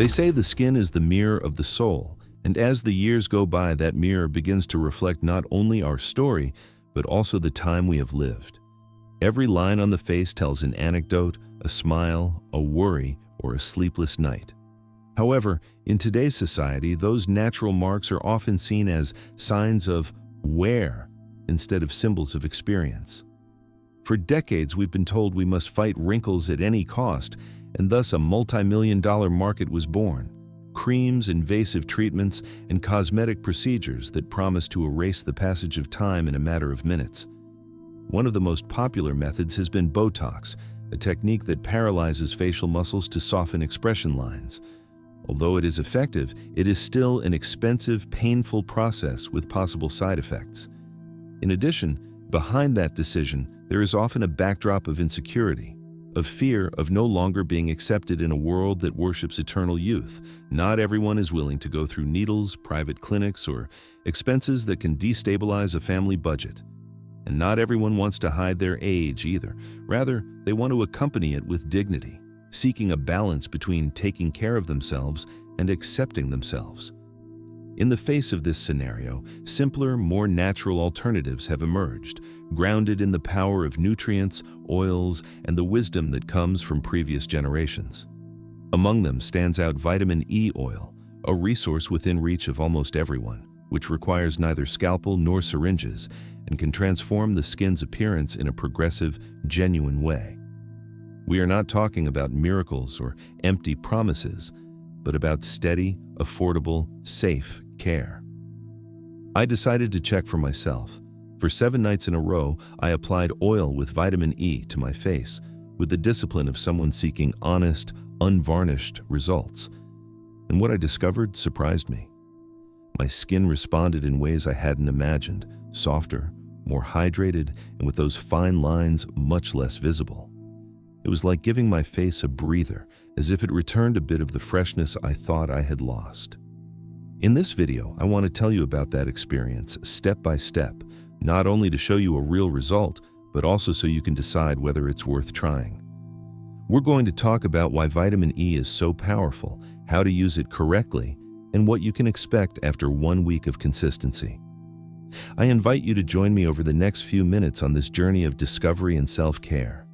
They say the skin is the mirror of the soul, and as the years go by, that mirror begins to reflect not only our story, but also the time we have lived. Every line on the face tells an anecdote, a smile, a worry, or a sleepless night. However, in today's society, those natural marks are often seen as signs of wear instead of symbols of experience. For decades, we've been told we must fight wrinkles at any cost, and thus a multi-million-dollar market was born. Creams, invasive treatments, and cosmetic procedures that promise to erase the passage of time in a matter of minutes. One of the most popular methods has been Botox, a technique that paralyzes facial muscles to soften expression lines. Although it is effective, it is still an expensive, painful process with possible side effects. In addition, behind that decision, there is often a backdrop of insecurity, of fear of no longer being accepted in a world that worships eternal youth. Not everyone is willing to go through needles, private clinics, or expenses that can destabilize a family budget. And not everyone wants to hide their age either. Rather, they want to accompany it with dignity, seeking a balance between taking care of themselves and accepting themselves. In the face of this scenario, simpler, more natural alternatives have emerged, grounded in the power of nutrients, oils, and the wisdom that comes from previous generations. Among them stands out vitamin E oil, a resource within reach of almost everyone, which requires neither scalpel nor syringes and can transform the skin's appearance in a progressive, genuine way. We are not talking about miracles or empty promises, but about steady, affordable, safe care. I decided to check for myself. For 7 nights in a row, I applied oil with vitamin E to my face, with the discipline of someone seeking honest, unvarnished results. And what I discovered surprised me. My skin responded in ways I hadn't imagined, softer, more hydrated, and with those fine lines much less visible. It was like giving my face a breather, as if it returned a bit of the freshness I thought I had lost. In this video, I want to tell you about that experience, step by step, not only to show you a real result, but also so you can decide whether it's worth trying. We're going to talk about why vitamin E is so powerful, how to use it correctly, and what you can expect after 1 week of consistency. I invite you to join me over the next few minutes on this journey of discovery and self-care.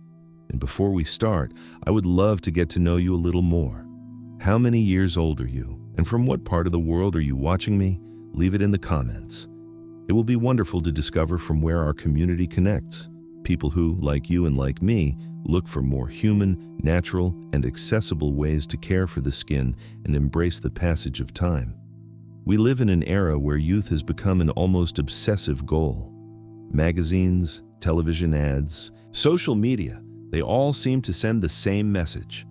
And before we start, I would love to get to know you a little more. How many years old are you? And from what part of the world are you watching me? Leave it in the comments. It will be wonderful to discover from where our community connects. People who, like you and like me, look for more human, natural, and accessible ways to care for the skin and embrace the passage of time. We live in an era where youth has become an almost obsessive goal. Magazines, television ads, social media, they all seem to send the same message.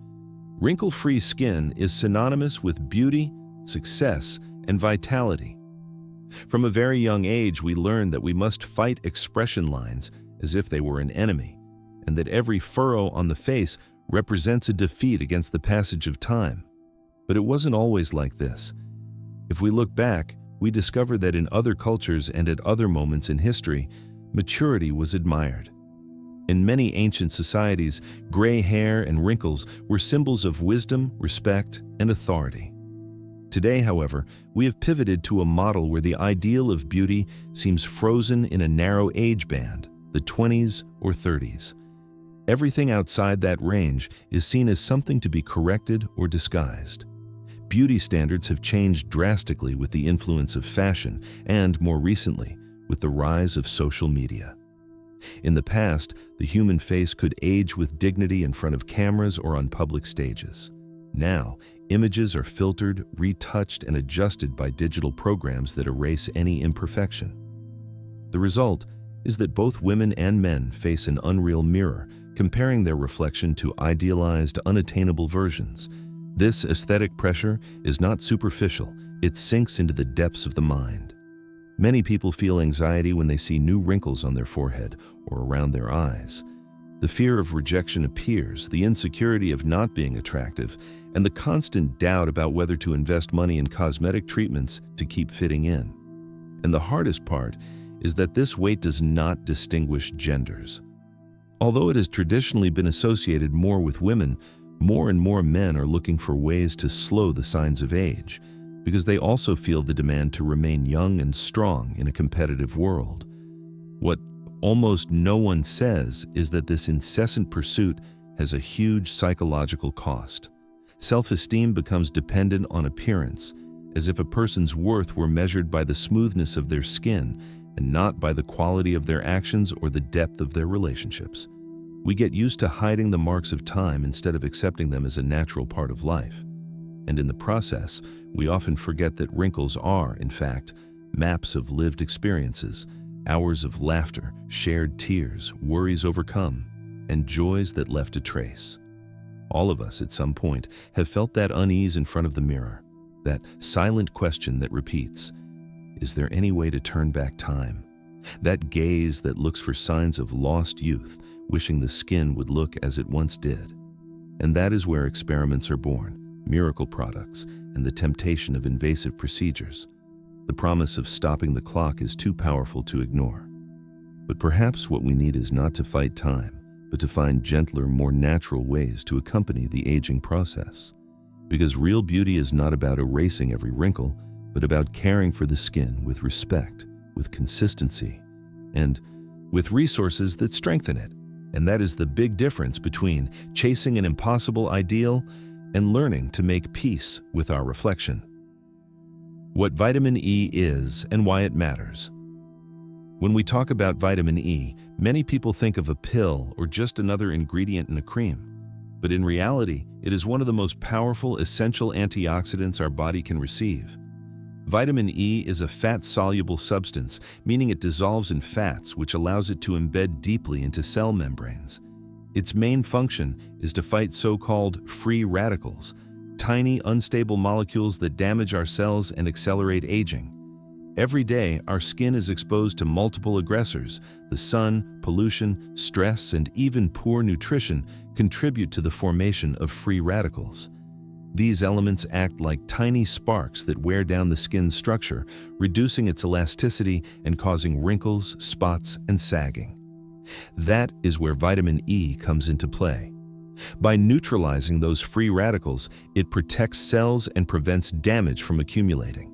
Wrinkle-free skin is synonymous with beauty, success, and vitality. From a very young age, we learn that we must fight expression lines as if they were an enemy, and that every furrow on the face represents a defeat against the passage of time. But it wasn't always like this. If we look back, we discover that in other cultures and at other moments in history, maturity was admired. In many ancient societies, gray hair and wrinkles were symbols of wisdom, respect, and authority. Today, however, we have pivoted to a model where the ideal of beauty seems frozen in a narrow age band, the 20s or 30s. Everything outside that range is seen as something to be corrected or disguised. Beauty standards have changed drastically with the influence of fashion and, more recently, with the rise of social media. In the past, the human face could age with dignity in front of cameras or on public stages. Now, images are filtered, retouched, and adjusted by digital programs that erase any imperfection. The result is that both women and men face an unreal mirror, comparing their reflection to idealized, unattainable versions. This aesthetic pressure is not superficial, it sinks into the depths of the mind. Many people feel anxiety when they see new wrinkles on their forehead or around their eyes. The fear of rejection appears, the insecurity of not being attractive, and the constant doubt about whether to invest money in cosmetic treatments to keep fitting in. And the hardest part is that this weight does not distinguish genders. Although it has traditionally been associated more with women, More and more men are looking for ways to slow the signs of age, because they also feel the demand to remain young and strong in a competitive world. What almost no one says is that this incessant pursuit has a huge psychological cost. Self-esteem becomes dependent on appearance, as if a person's worth were measured by the smoothness of their skin and not by the quality of their actions or the depth of their relationships. We get used to hiding the marks of time instead of accepting them as a natural part of life. And in the process, we often forget that wrinkles are, in fact, maps of lived experiences, hours of laughter, shared tears, worries overcome, and joys that left a trace. All of us, at some point, have felt that unease in front of the mirror, that silent question that repeats, is there any way to turn back time? That gaze that looks for signs of lost youth, wishing the skin would look as it once did. And that is where experiments are born, miracle products, and the temptation of invasive procedures. The promise of stopping the clock is too powerful to ignore. But perhaps what we need is not to fight time, but to find gentler, more natural ways to accompany the aging process. Because real beauty is not about erasing every wrinkle, but about caring for the skin with respect, with consistency, and with resources that strengthen it. And that is the big difference between chasing an impossible ideal and learning to make peace with our reflection. What vitamin E is and why it matters. When we talk about vitamin E, many people think of a pill or just another ingredient in a cream. But in reality, it is one of the most powerful essential antioxidants our body can receive. Vitamin E is a fat-soluble substance, meaning it dissolves in fats, which allows it to embed deeply into cell membranes. Its main function is to fight so-called free radicals, tiny, unstable molecules that damage our cells and accelerate aging. Every day, our skin is exposed to multiple aggressors. The sun, pollution, stress, and even poor nutrition contribute to the formation of free radicals. These elements act like tiny sparks that wear down the skin's structure, reducing its elasticity and causing wrinkles, spots, and sagging. That is where vitamin E comes into play. By neutralizing those free radicals, it protects cells and prevents damage from accumulating.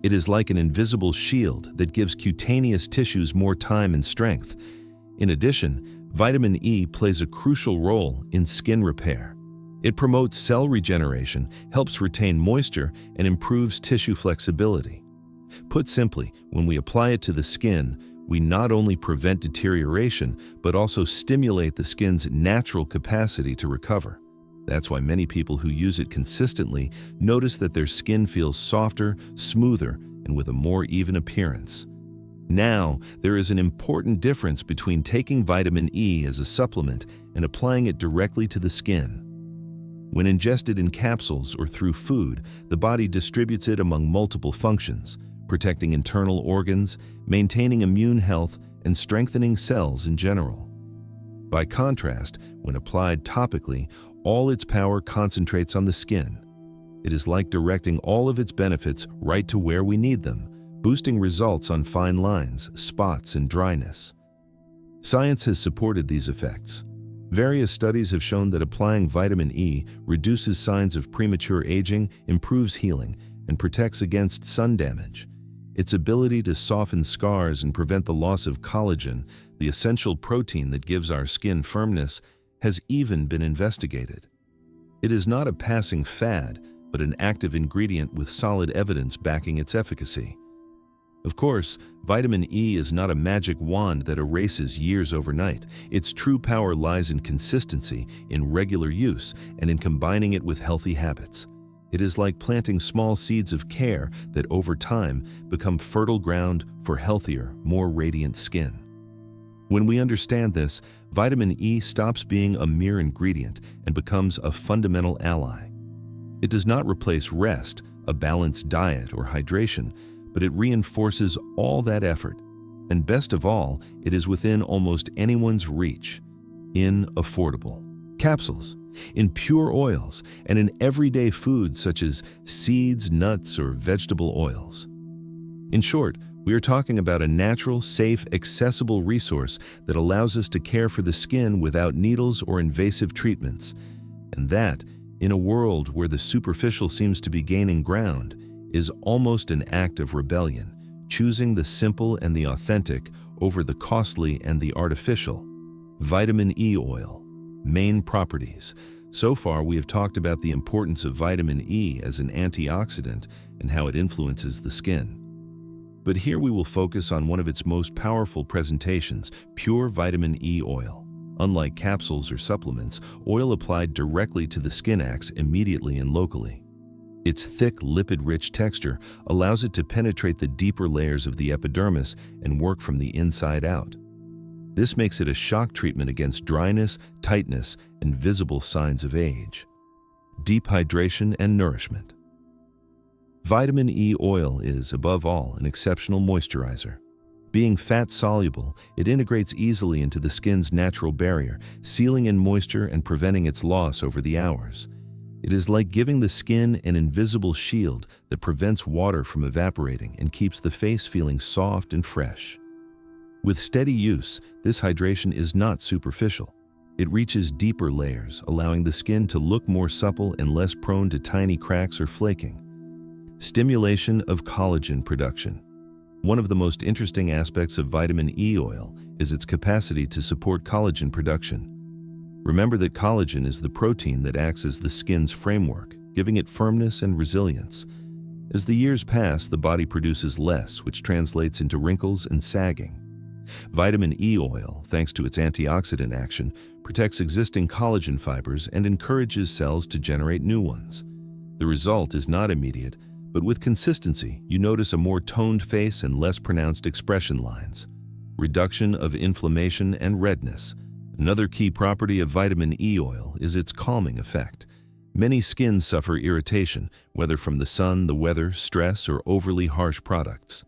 It is like an invisible shield that gives cutaneous tissues more time and strength. In addition, vitamin E plays a crucial role in skin repair. It promotes cell regeneration, helps retain moisture, and improves tissue flexibility. Put simply, when we apply it to the skin, we not only prevent deterioration, but also stimulate the skin's natural capacity to recover. That's why many people who use it consistently notice that their skin feels softer, smoother, and with a more even appearance. Now, there is an important difference between taking vitamin E as a supplement and applying it directly to the skin. When ingested in capsules or through food, the body distributes it among multiple functions, protecting internal organs, maintaining immune health, and strengthening cells in general. By contrast, when applied topically, all its power concentrates on the skin. It is like directing all of its benefits right to where we need them, boosting results on fine lines, spots, and dryness. Science has supported these effects. Various studies have shown that applying vitamin E reduces signs of premature aging, improves healing, and protects against sun damage. Its ability to soften scars and prevent the loss of collagen, the essential protein that gives our skin firmness, has even been investigated. It is not a passing fad, but an active ingredient with solid evidence backing its efficacy. Of course, vitamin E is not a magic wand that erases years overnight. Its true power lies in consistency, in regular use, and in combining it with healthy habits. It is like planting small seeds of care that over time become fertile ground for healthier, more radiant skin. When we understand this, vitamin E stops being a mere ingredient and becomes a fundamental ally. It does not replace rest, a balanced diet, or hydration, but it reinforces all that effort. And best of all, it is within almost anyone's reach, in affordable capsules, in pure oils, and in everyday foods such as seeds, nuts, or vegetable oils. In short, we are talking about a natural, safe, accessible resource that allows us to care for the skin without needles or invasive treatments. And that, in a world where the superficial seems to be gaining ground, is almost an act of rebellion, choosing the simple and the authentic over the costly and the artificial. Vitamin E oil. Main properties. So far, we have talked about the importance of vitamin E as an antioxidant and how it influences the skin. But here we will focus on one of its most powerful presentations, pure vitamin E oil. Unlike capsules or supplements, oil applied directly to the skin acts immediately and locally. Its thick, lipid-rich texture allows it to penetrate the deeper layers of the epidermis and work from the inside out. This makes it a shock treatment against dryness, tightness, and visible signs of age. Deep hydration and nourishment. Vitamin E oil is, above all, an exceptional moisturizer. Being fat-soluble, it integrates easily into the skin's natural barrier, sealing in moisture and preventing its loss over the hours. It is like giving the skin an invisible shield that prevents water from evaporating and keeps the face feeling soft and fresh. With steady use, this hydration is not superficial. It reaches deeper layers, allowing the skin to look more supple and less prone to tiny cracks or flaking. Stimulation of collagen production. One of the most interesting aspects of vitamin E oil is its capacity to support collagen production. Remember that collagen is the protein that acts as the skin's framework, giving it firmness and resilience. As the years pass, the body produces less, which translates into wrinkles and sagging. Vitamin E oil, thanks to its antioxidant action, protects existing collagen fibers and encourages cells to generate new ones. The result is not immediate, but with consistency, you notice a more toned face and less pronounced expression lines. Reduction of inflammation and redness. Another key property of vitamin E oil is its calming effect. Many skins suffer irritation, whether from the sun, the weather, stress, or overly harsh products.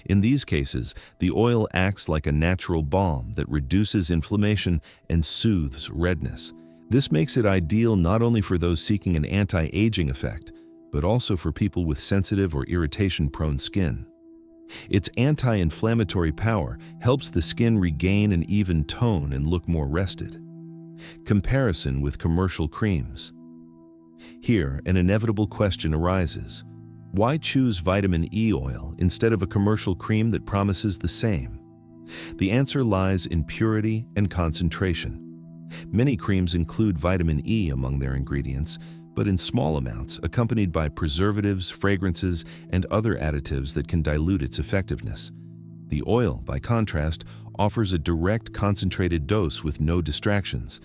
In these cases, the oil acts like a natural balm that reduces inflammation and soothes redness. This makes it ideal not only for those seeking an anti-aging effect, but also for people with sensitive or irritation-prone skin. Its anti-inflammatory power helps the skin regain an even tone and look more rested. Comparison with commercial creams. Here, an inevitable question arises. Why choose vitamin E oil instead of a commercial cream that promises the same? The answer lies in purity and concentration. Many creams include vitamin E among their ingredients, but in small amounts, accompanied by preservatives, fragrances, and other additives that can dilute its effectiveness. The oil, by contrast, offers a direct, concentrated dose with no distractions.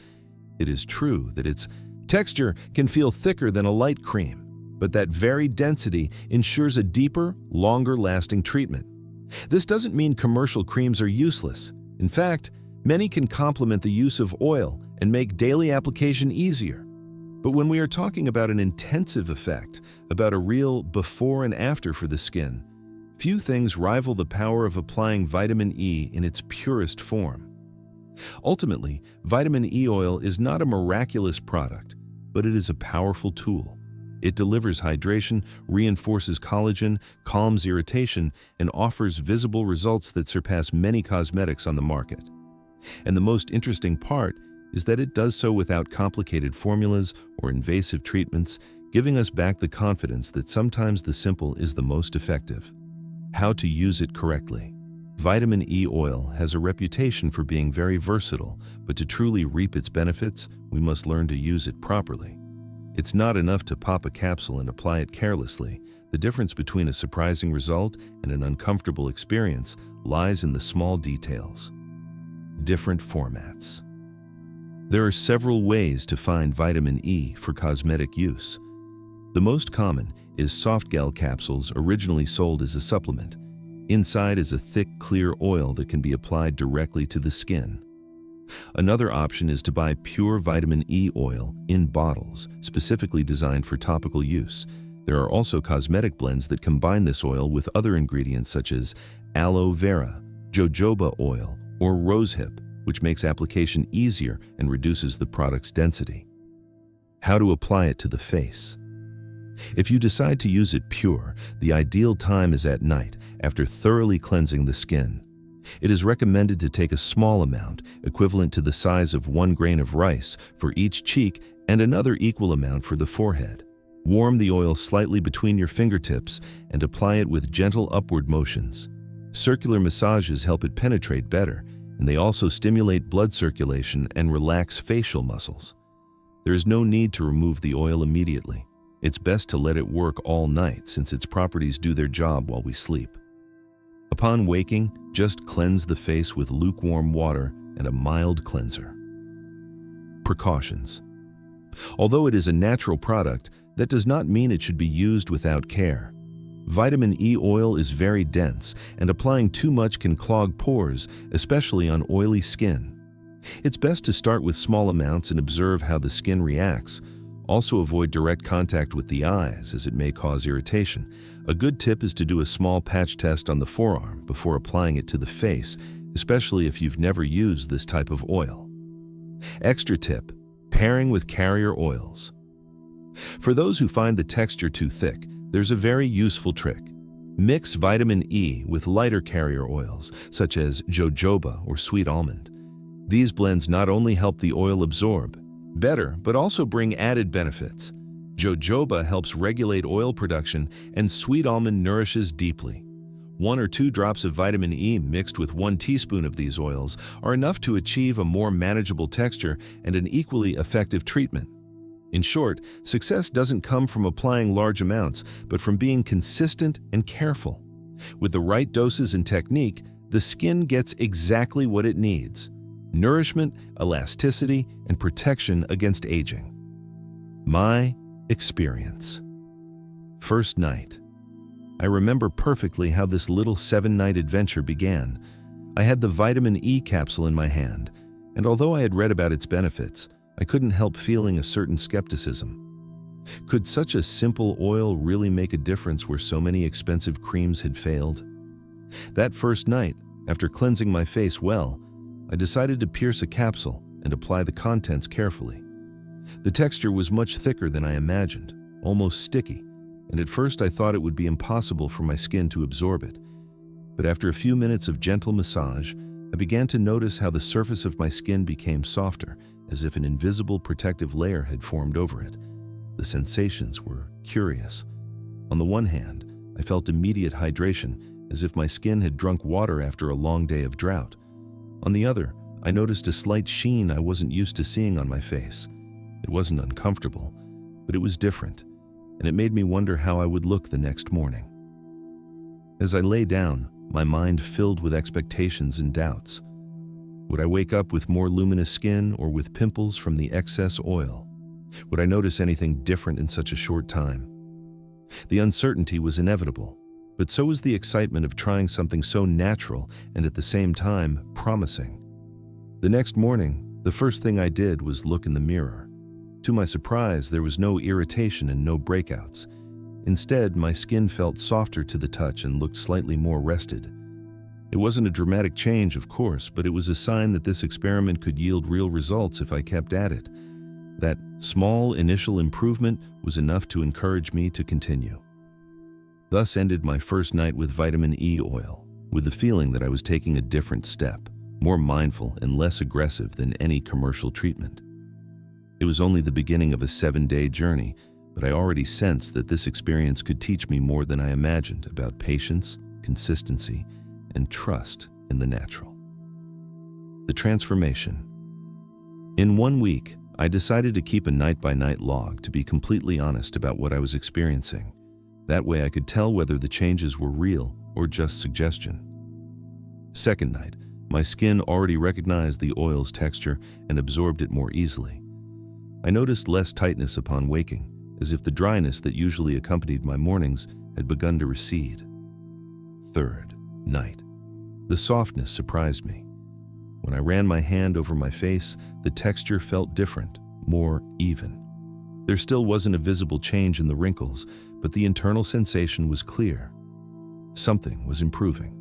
It is true that its texture can feel thicker than a light cream, but that varied density ensures a deeper, longer-lasting treatment. This doesn't mean commercial creams are useless. In fact, many can complement the use of oil and make daily application easier. But when we are talking about an intensive effect, about a real before and after for the skin, few things rival the power of applying vitamin E in its purest form. Ultimately, vitamin E oil is not a miraculous product, but it is a powerful tool. It delivers hydration, reinforces collagen, calms irritation, and offers visible results that surpass many cosmetics on the market. And the most interesting part is that it does so without complicated formulas or invasive treatments, giving us back the confidence that sometimes the simple is the most effective. How to use it correctly. Vitamin E oil has a reputation for being very versatile, but to truly reap its benefits, we must learn to use it properly. It's not enough to pop a capsule and apply it carelessly. The difference between a surprising result and an uncomfortable experience lies in the small details. Different formats. There are several ways to find vitamin E for cosmetic use. The most common is soft gel capsules originally sold as a supplement. Inside is a thick, clear oil that can be applied directly to the skin. Another option is to buy pure vitamin E oil in bottles, specifically designed for topical use. There are also cosmetic blends that combine this oil with other ingredients such as aloe vera, jojoba oil, or rosehip, which makes application easier and reduces the product's density. How to apply it to the face. If you decide to use it pure, the ideal time is at night, after thoroughly cleansing the skin. It is recommended to take a small amount, equivalent to the size of 1 grain of rice, for each cheek and another equal amount for the forehead. Warm the oil slightly between your fingertips and apply it with gentle upward motions. Circular massages help it penetrate better, and they also stimulate blood circulation and relax facial muscles. There is no need to remove the oil immediately. It's best to let it work all night since its properties do their job while we sleep. Upon waking, just cleanse the face with lukewarm water and a mild cleanser. Precautions. Although it is a natural product, that does not mean it should be used without care. Vitamin E oil is very dense, and applying too much can clog pores, especially on oily skin. It's best to start with small amounts and observe how the skin reacts. Also avoid direct contact with the eyes, as it may cause irritation. A good tip is to do a small patch test on the forearm before applying it to the face, especially if you've never used this type of oil. Extra tip: pairing with carrier oils. For those who find the texture too thick, there's a very useful trick. Mix vitamin E with lighter carrier oils, such as jojoba or sweet almond. These blends not only help the oil absorb better, but also bring added benefits. Jojoba helps regulate oil production, and sweet almond nourishes deeply. 1 or 2 drops of vitamin E mixed with 1 teaspoon of these oils are enough to achieve a more manageable texture and an equally effective treatment. In short, success doesn't come from applying large amounts, but from being consistent and careful. With the right doses and technique, the skin gets exactly what it needs: nourishment, elasticity, and protection against aging. My experience. First night. I remember perfectly how this little 7-night adventure began. I had the vitamin E capsule in my hand, and although I had read about its benefits, I couldn't help feeling a certain skepticism. Could such a simple oil really make a difference where so many expensive creams had failed? That first night, after cleansing my face well, I decided to pierce a capsule and apply the contents carefully. The texture was much thicker than I imagined, almost sticky, and at first I thought it would be impossible for my skin to absorb it. But after a few minutes of gentle massage, I began to notice how the surface of my skin became softer, as if an invisible protective layer had formed over it. The sensations were curious. On the one hand, I felt immediate hydration, as if my skin had drunk water after a long day of drought. On the other, I noticed a slight sheen I wasn't used to seeing on my face. It wasn't uncomfortable, but it was different, and it made me wonder how I would look the next morning. As I lay down, my mind filled with expectations and doubts. Would I wake up with more luminous skin or with pimples from the excess oil? Would I notice anything different in such a short time? The uncertainty was inevitable, but so was the excitement of trying something so natural and at the same time promising. The next morning, the first thing I did was look in the mirror. To my surprise, there was no irritation and no breakouts. Instead, my skin felt softer to the touch and looked slightly more rested. It wasn't a dramatic change, of course, but it was a sign that this experiment could yield real results if I kept at it. That small initial improvement was enough to encourage me to continue. Thus ended my first night with vitamin E oil, with the feeling that I was taking a different step, more mindful and less aggressive than any commercial treatment. It was only the beginning of a 7-day journey, but I already sensed that this experience could teach me more than I imagined about patience, consistency, and trust in the natural. The transformation. In 1 week, I decided to keep a night-by-night log to be completely honest about what I was experiencing. That way I could tell whether the changes were real or just suggestion. Second night, my skin already recognized the oil's texture and absorbed it more easily. I noticed less tightness upon waking, as if the dryness that usually accompanied my mornings had begun to recede. Third night. The softness surprised me. When I ran my hand over my face, the texture felt different, more even. There still wasn't a visible change in the wrinkles, but the internal sensation was clear. Something was improving.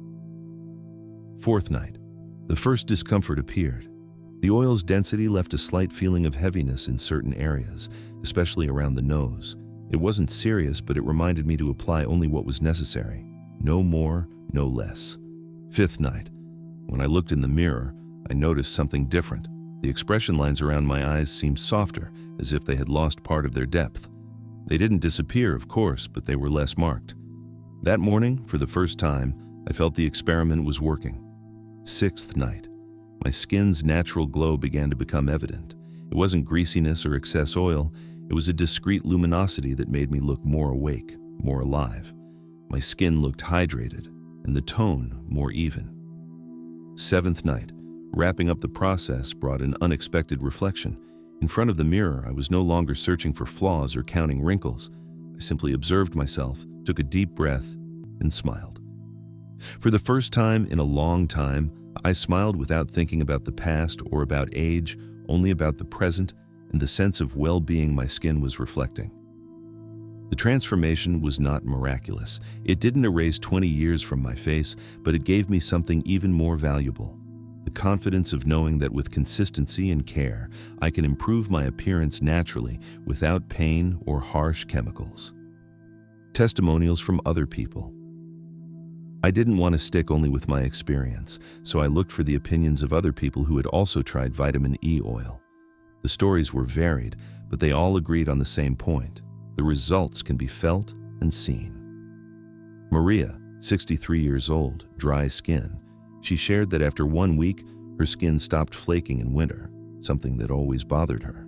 Fourth night. The first discomfort appeared. The oil's density left a slight feeling of heaviness in certain areas, especially around the nose. It wasn't serious, but it reminded me to apply only what was necessary. No more, no less. Fifth night. When I looked in the mirror, I noticed something different. The expression lines around my eyes seemed softer, as if they had lost part of their depth. They didn't disappear, of course, but they were less marked. That morning, for the first time, I felt the experiment was working. 6th night. My skin's natural glow began to become evident. It wasn't greasiness or excess oil. It was a discreet luminosity that made me look more awake, more alive. My skin looked hydrated, and the tone more even. 7th night. Wrapping up the process brought an unexpected reflection. In front of the mirror, I was no longer searching for flaws or counting wrinkles. I simply observed myself, took a deep breath, and smiled. For the first time in a long time, I smiled without thinking about the past or about age, only about the present and the sense of well-being my skin was reflecting. The transformation was not miraculous. It didn't erase 20 years from my face, but it gave me something even more valuable. The confidence of knowing that with consistency and care, I can improve my appearance naturally without pain or harsh chemicals. Testimonials from other people. I didn't want to stick only with my experience, so I looked for the opinions of other people who had also tried vitamin E oil. The stories were varied, but they all agreed on the same point. The results can be felt and seen. Maria, 63 years old, dry skin. She shared that after 1 week, her skin stopped flaking in winter, something that always bothered her.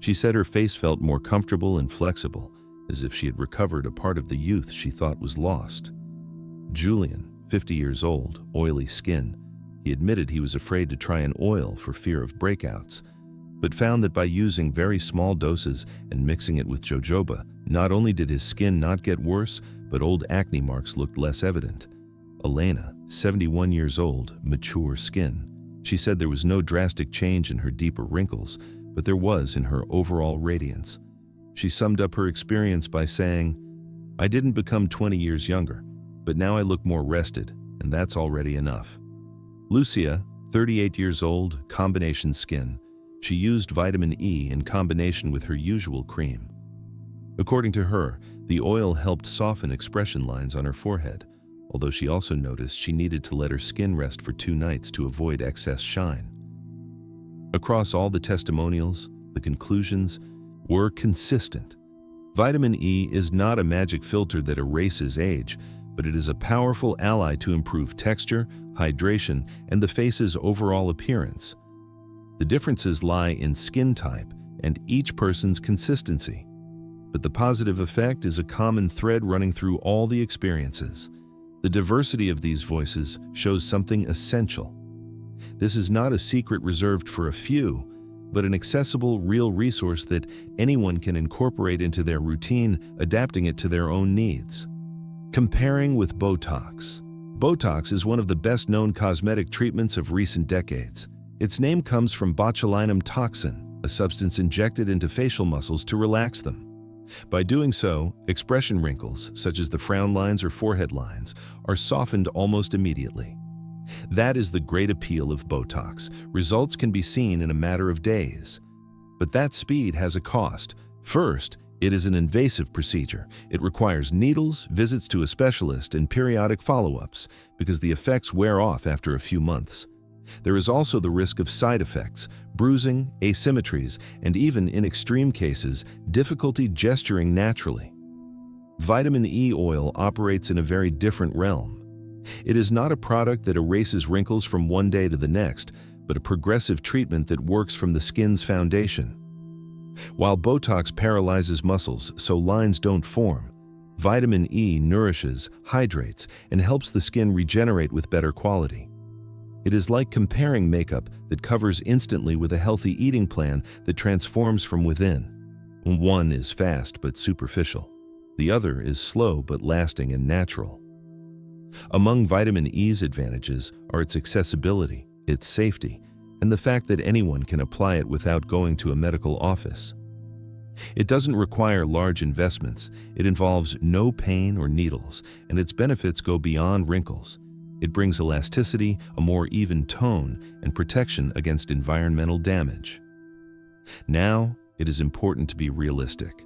She said her face felt more comfortable and flexible, as if she had recovered a part of the youth she thought was lost. Julian, 50 years old, oily skin. He admitted he was afraid to try an oil for fear of breakouts, but found that by using very small doses and mixing it with jojoba, not only did his skin not get worse, but old acne marks looked less evident. Elena, 71 years old, mature skin. She said there was no drastic change in her deeper wrinkles, but there was in her overall radiance. She summed up her experience by saying, "I didn't become 20 years younger, but now I look more rested, and that's already enough." Lucia, 38 years old, combination skin. She used vitamin E in combination with her usual cream. According to her, the oil helped soften expression lines on her forehead, although she also noticed she needed to let her skin rest for 2 nights to avoid excess shine. Across all the testimonials, the conclusions were consistent. Vitamin E is not a magic filter that erases age, but it is a powerful ally to improve texture, hydration, and the face's overall appearance. The differences lie in skin type and each person's consistency, but the positive effect is a common thread running through all the experiences. The diversity of these voices shows something essential. This is not a secret reserved for a few, but an accessible, real resource that anyone can incorporate into their routine, adapting it to their own needs. Comparing with Botox. Botox is one of the best-known cosmetic treatments of recent decades. Its name comes from botulinum toxin, a substance injected into facial muscles to relax them. By doing so, expression wrinkles, such as the frown lines or forehead lines, are softened almost immediately. That is the great appeal of Botox. Results can be seen in a matter of days. But that speed has a cost. First, it is an invasive procedure. It requires needles, visits to a specialist, and periodic follow-ups, because the effects wear off after a few months. There is also the risk of side effects, bruising, asymmetries, and even, in extreme cases, difficulty gesturing naturally. Vitamin E oil operates in a very different realm. It is not a product that erases wrinkles from one day to the next, but a progressive treatment that works from the skin's foundation. While Botox paralyzes muscles so lines don't form, vitamin E nourishes, hydrates, and helps the skin regenerate with better quality. It is like comparing makeup that covers instantly with a healthy eating plan that transforms from within. One is fast but superficial. The other is slow but lasting and natural. Among vitamin E's advantages are its accessibility, its safety, and the fact that anyone can apply it without going to a medical office. It doesn't require large investments, it involves no pain or needles, and its benefits go beyond wrinkles. It brings elasticity, a more even tone, and protection against environmental damage. Now, it is important to be realistic.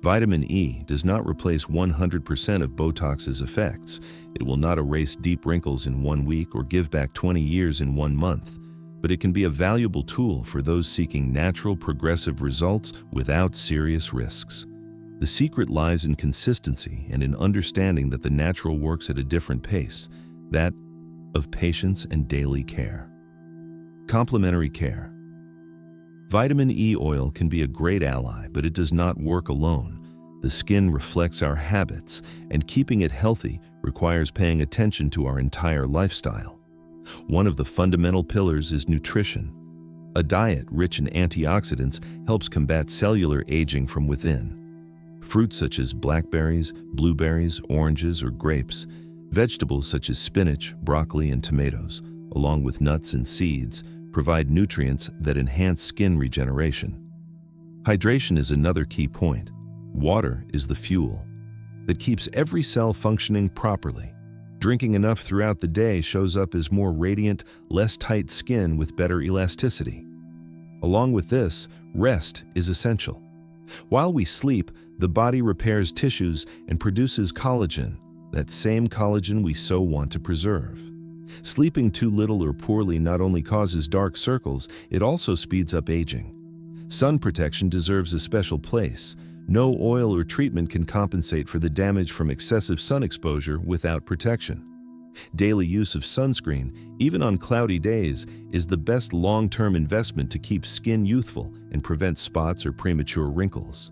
Vitamin E does not replace 100% of Botox's effects. It will not erase deep wrinkles in 1 week or give back 20 years in 1 month, but it can be a valuable tool for those seeking natural, progressive results without serious risks. The secret lies in consistency and in understanding that the natural works at a different pace, that of patience and daily care. Complementary care. Vitamin E oil can be a great ally, but it does not work alone. The skin reflects our habits, and keeping it healthy requires paying attention to our entire lifestyle. One of the fundamental pillars is nutrition. A diet rich in antioxidants helps combat cellular aging from within. Fruits such as blackberries, blueberries, oranges, or grapes, vegetables such as spinach, broccoli, and tomatoes, along with nuts and seeds, provide nutrients that enhance skin regeneration. Hydration is another key point. Water is the fuel that keeps every cell functioning properly. Drinking enough throughout the day shows up as more radiant, less tight skin with better elasticity. Along with this, rest is essential. While we sleep, the body repairs tissues and produces collagen, that same collagen we so want to preserve. Sleeping too little or poorly not only causes dark circles, it also speeds up aging. Sun protection deserves a special place. No oil or treatment can compensate for the damage from excessive sun exposure without protection. Daily use of sunscreen, even on cloudy days, is the best long-term investment to keep skin youthful and prevent spots or premature wrinkles.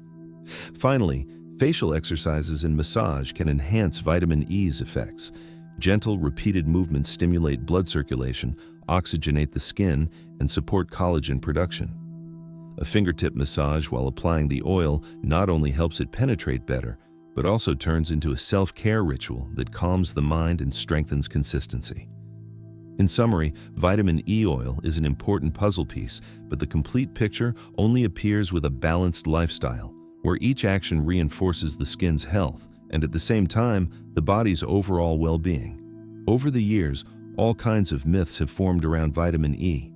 Finally, facial exercises and massage can enhance vitamin E's effects. Gentle, repeated movements stimulate blood circulation, oxygenate the skin, and support collagen production. A fingertip massage while applying the oil not only helps it penetrate better, but also turns into a self-care ritual that calms the mind and strengthens consistency. In summary, vitamin E oil is an important puzzle piece, but the complete picture only appears with a balanced lifestyle, where each action reinforces the skin's health and at the same time, the body's overall well-being. Over the years, all kinds of myths have formed around vitamin E,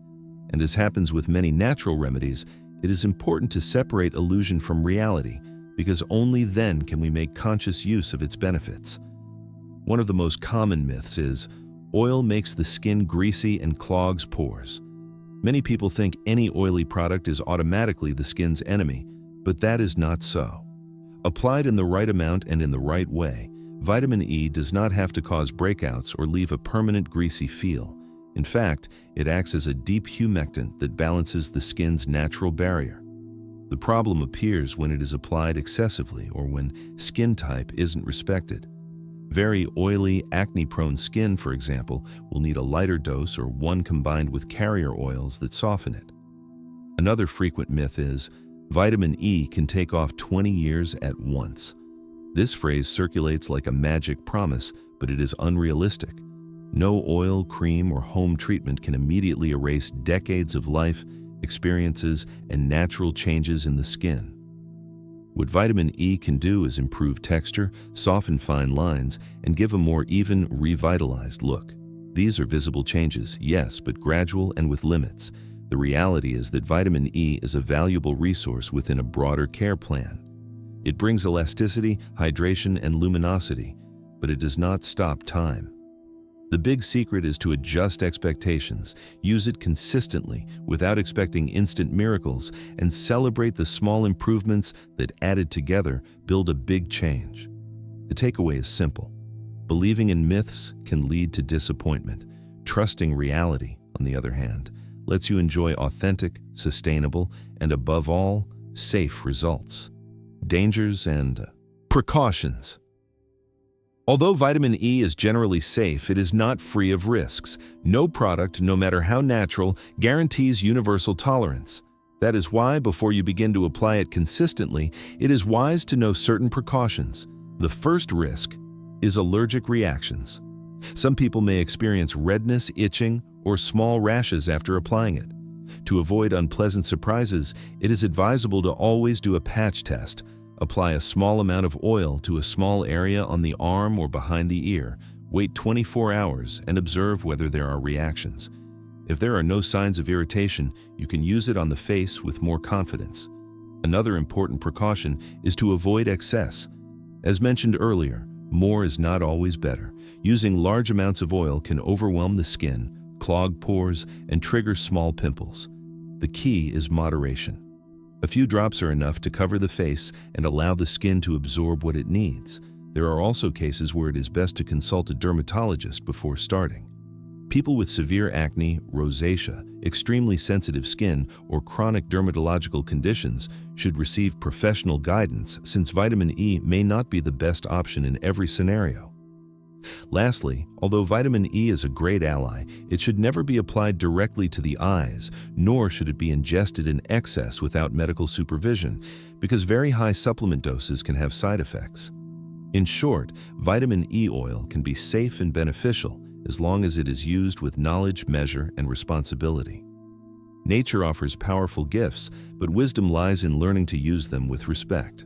and as happens with many natural remedies, it is important to separate illusion from reality, because only then can we make conscious use of its benefits. One of the most common myths is, oil makes the skin greasy and clogs pores. Many people think any oily product is automatically the skin's enemy, but that is not so. Applied in the right amount and in the right way, vitamin E does not have to cause breakouts or leave a permanent greasy feel. In fact, it acts as a deep humectant that balances the skin's natural barrier. The problem appears when it is applied excessively or when skin type isn't respected. Very oily, acne-prone skin, for example, will need a lighter dose or one combined with carrier oils that soften it. Another frequent myth is, vitamin E can take off 20 years at once. This phrase circulates like a magic promise, but it is unrealistic. No oil, cream, or home treatment can immediately erase decades of life, experiences, and natural changes in the skin. What vitamin E can do is improve texture, soften fine lines, and give a more even, revitalized look. These are visible changes, yes, but gradual and with limits. The reality is that vitamin E is a valuable resource within a broader care plan. It brings elasticity, hydration, and luminosity, but it does not stop time. The big secret is to adjust expectations, use it consistently without expecting instant miracles, and celebrate the small improvements that, added together, build a big change. The takeaway is simple. Believing in myths can lead to disappointment. Trusting reality, on the other hand, lets you enjoy authentic, sustainable, and above all, safe results. Dangers and precautions. Although vitamin E is generally safe, it is not free of risks. No product, no matter how natural, guarantees universal tolerance. That is why, before you begin to apply it consistently, it is wise to know certain precautions. The first risk is allergic reactions. Some people may experience redness, itching, or small rashes after applying it. To avoid unpleasant surprises, it is advisable to always do a patch test. Apply a small amount of oil to a small area on the arm or behind the ear. Wait 24 hours and observe whether there are reactions. If there are no signs of irritation, you can use it on the face with more confidence. Another important precaution is to avoid excess. As mentioned earlier, more is not always better. Using large amounts of oil can overwhelm the skin, clog pores, and trigger small pimples. The key is moderation. A few drops are enough to cover the face and allow the skin to absorb what it needs. There are also cases where it is best to consult a dermatologist before starting. People with severe acne, rosacea, extremely sensitive skin, or chronic dermatological conditions should receive professional guidance, since vitamin E may not be the best option in every scenario. Lastly, although vitamin E is a great ally, it should never be applied directly to the eyes, nor should it be ingested in excess without medical supervision, because very high supplement doses can have side effects. In short, vitamin E oil can be safe and beneficial as long as it is used with knowledge, measure, and responsibility. Nature offers powerful gifts, but wisdom lies in learning to use them with respect.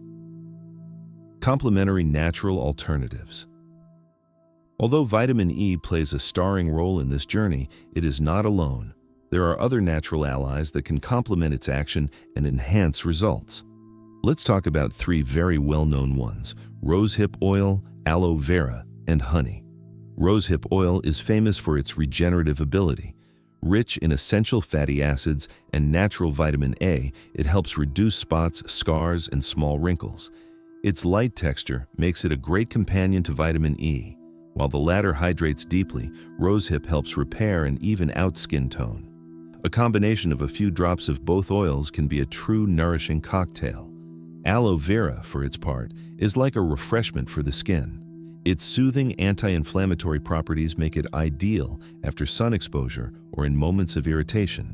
Complementary natural alternatives. Although vitamin E plays a starring role in this journey, it is not alone. There are other natural allies that can complement its action and enhance results. Let's talk about three very well-known ones: rosehip oil, aloe vera, and honey. Rosehip oil is famous for its regenerative ability. Rich in essential fatty acids and natural vitamin A, it helps reduce spots, scars, and small wrinkles. Its light texture makes it a great companion to vitamin E. While the latter hydrates deeply, rosehip helps repair and even out skin tone. A combination of a few drops of both oils can be a true nourishing cocktail. Aloe vera, for its part, is like a refreshment for the skin. Its soothing anti-inflammatory properties make it ideal after sun exposure or in moments of irritation.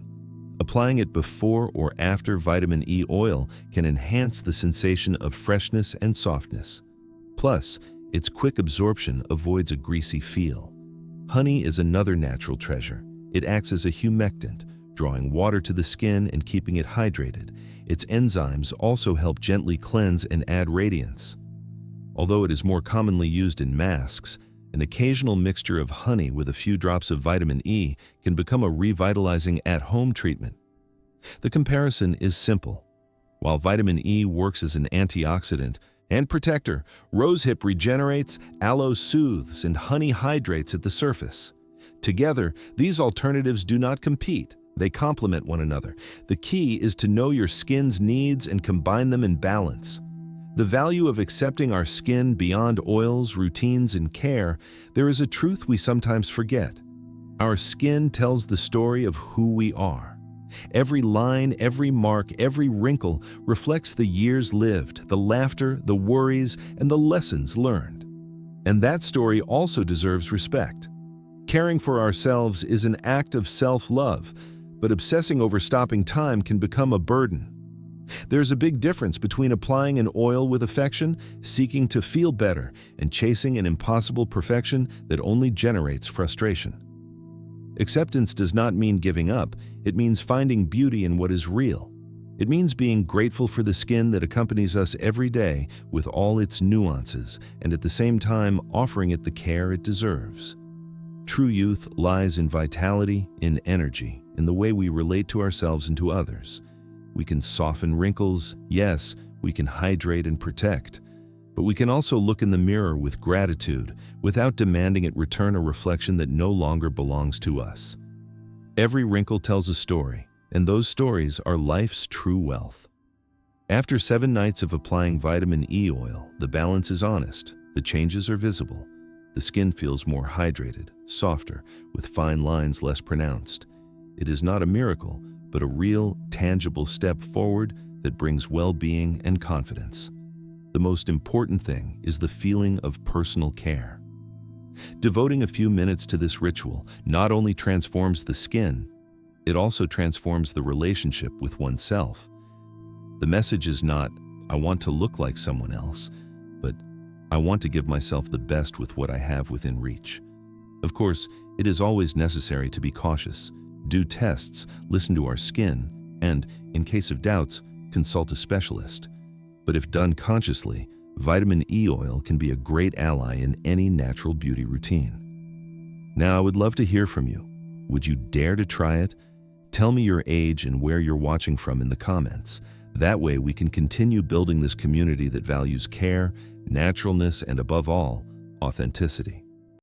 Applying it before or after vitamin E oil can enhance the sensation of freshness and softness. Plus, its quick absorption avoids a greasy feel. Honey is another natural treasure. It acts as a humectant, drawing water to the skin and keeping it hydrated. Its enzymes also help gently cleanse and add radiance. Although it is more commonly used in masks, an occasional mixture of honey with a few drops of vitamin E can become a revitalizing at-home treatment. The comparison is simple. While vitamin E works as an antioxidant and protector, rosehip regenerates, aloe soothes, and honey hydrates at the surface. Together, these alternatives do not compete. They complement one another. The key is to know your skin's needs and combine them in balance. The value of accepting our skin beyond oils, routines, and care. There is a truth we sometimes forget. Our skin tells the story of who we are. Every line, every mark, every wrinkle reflects the years lived, the laughter, the worries, and the lessons learned. And that story also deserves respect. Caring for ourselves is an act of self-love, but obsessing over stopping time can become a burden. There's a big difference between applying an oil with affection, seeking to feel better, and chasing an impossible perfection that only generates frustration. Acceptance does not mean giving up. It means finding beauty in what is real. It means being grateful for the skin that accompanies us every day with all its nuances, and at the same time offering it the care it deserves. True youth lies in vitality, in energy, in the way we relate to ourselves and to others. We can soften wrinkles, yes, we can hydrate and protect, but we can also look in the mirror with gratitude without demanding it return a reflection that no longer belongs to us. Every wrinkle tells a story, and those stories are life's true wealth. After 7 nights of applying vitamin E oil, the balance is honest, the changes are visible. The skin feels more hydrated, softer, with fine lines less pronounced. It is not a miracle, but a real, tangible step forward that brings well-being and confidence. The most important thing is the feeling of personal care. Devoting a few minutes to this ritual not only transforms the skin, it also transforms the relationship with oneself. The message is not, I want to look like someone else, but I want to give myself the best with what I have within reach. Of course, it is always necessary to be cautious, do tests, listen to our skin, and, in case of doubts, consult a specialist. But if done consciously, vitamin E oil can be a great ally in any natural beauty routine. Now, I would love to hear from you. Would you dare to try it? Tell me your age and where you're watching from in the comments. That way, we can continue building this community that values care, naturalness, and above all, authenticity.